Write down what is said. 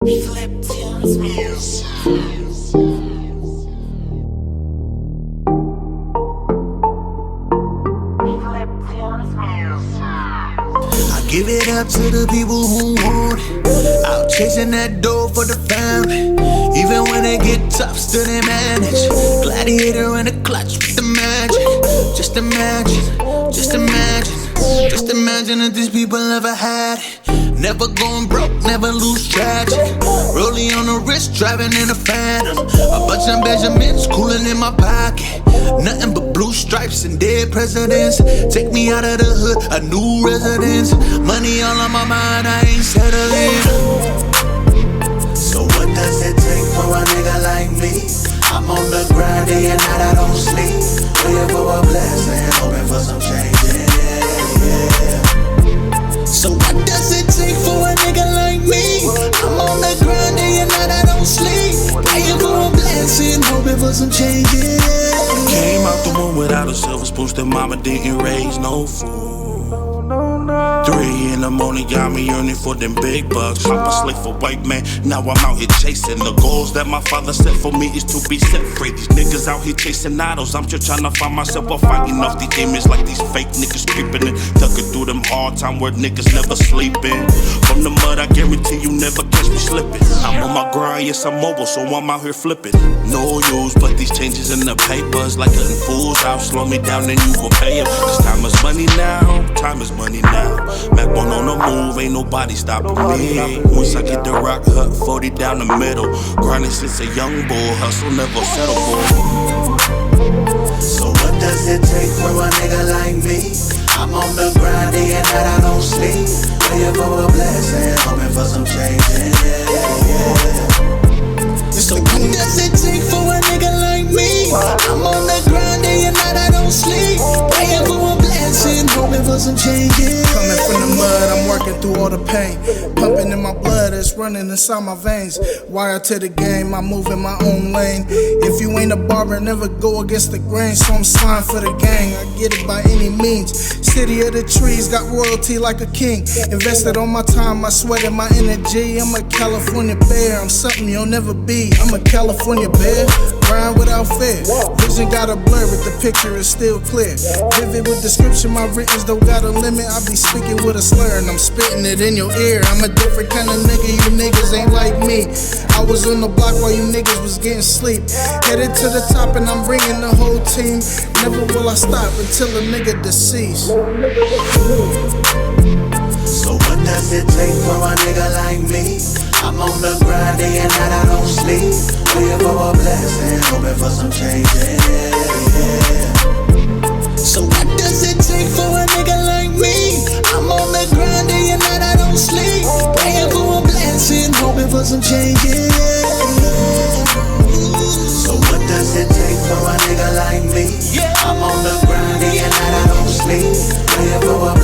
I give it up to the people who want it. Out chasing that dough for the family. Even when they get tough, still they manage. Gladiator in the clutch with the magic. Just imagine, just imagine. Just imagine if these people ever had it. Never going broke, never lose tragic. Rolling on the wrist, driving in a Phantom. A bunch of Benjamins cooling in my pocket. Nothing but blue stripes and dead presidents. Take me out of the hood, a new residence. Money all on my mind, I ain't settling. So what does it take for a nigga like me? I'm on the grind day and night, I don't sleep. Waiting for a blessing, hoping for some change, yeah. So what does it take for a nigga like me? I'm on the grind day and night, I don't sleep. Praying for a blessing, hoping for some change, yeah. Came out the womb without a silver spoon, still mama didn't raise no fool. 3 in the morning got me yearning for them big bucks. Pop a slave for white man, now I'm out here chasing. The goals that my father set for me is to be set free. These niggas out here chasing idols, I'm just trying to find myself while fighting off these demons like these fake niggas creeping in. Tucking through them hard time where niggas never sleeping. From the mud, I guarantee you never catch me slipping. I'm on my grind, yes I'm mobile, so I'm out here flipping. No use, but these changes in the papers like letting fools out. Slow me down and you gon' pay them. Cause time is money now, time is money now. Mac one on the move, ain't nobody stopping me. Once I get the rock hut, 40 down the middle. Grinding since a young bull, hustle never settle, boy. So what does it take for a nigga like me? I'm on the grind day and night, I don't sleep. Waiting for a blessing, hoping for some change, yeah. So what does it take for a nigga like me? I'm on the grind day and night, I don't sleep. Praying for a blessing, hoping for some change, yeah. Coming from the mud, I'm working through all the pain. Pumping in my blood, it's running inside my veins. Wired to the game, I move in my own lane. If you ain't a barber, never go against the grain. So I'm slime for the gang, I get it by any means. City of the trees, got royalty like a king. Invested on my time, my sweat and my energy. I'm a California bear, I'm something you'll never be. I'm a California bear, grind without fear. Vision got a blur, but the picture is still clear. Vivid with description, my written's don't got a limit. I be speaking with a slur and I'm spitting it in your ear. I'm a different kind of nigga, you niggas ain't like me. I was on the block while you niggas was getting sleep. Headed to the top and I'm bringing the whole team. Never will I stop until a nigga deceased. So what does it take for a nigga like me? I'm on the grind day and night, I don't sleep. Waiting for a blessing, hoping for some change, yeah. So what does it take for a nigga like me? I'm on the grind day and night, I don't sleep. Praying for a blessing, hoping for some change, yeah. So what does it take for a nigga like me? I'm on the grind day and night, I don't sleep. Waiting for a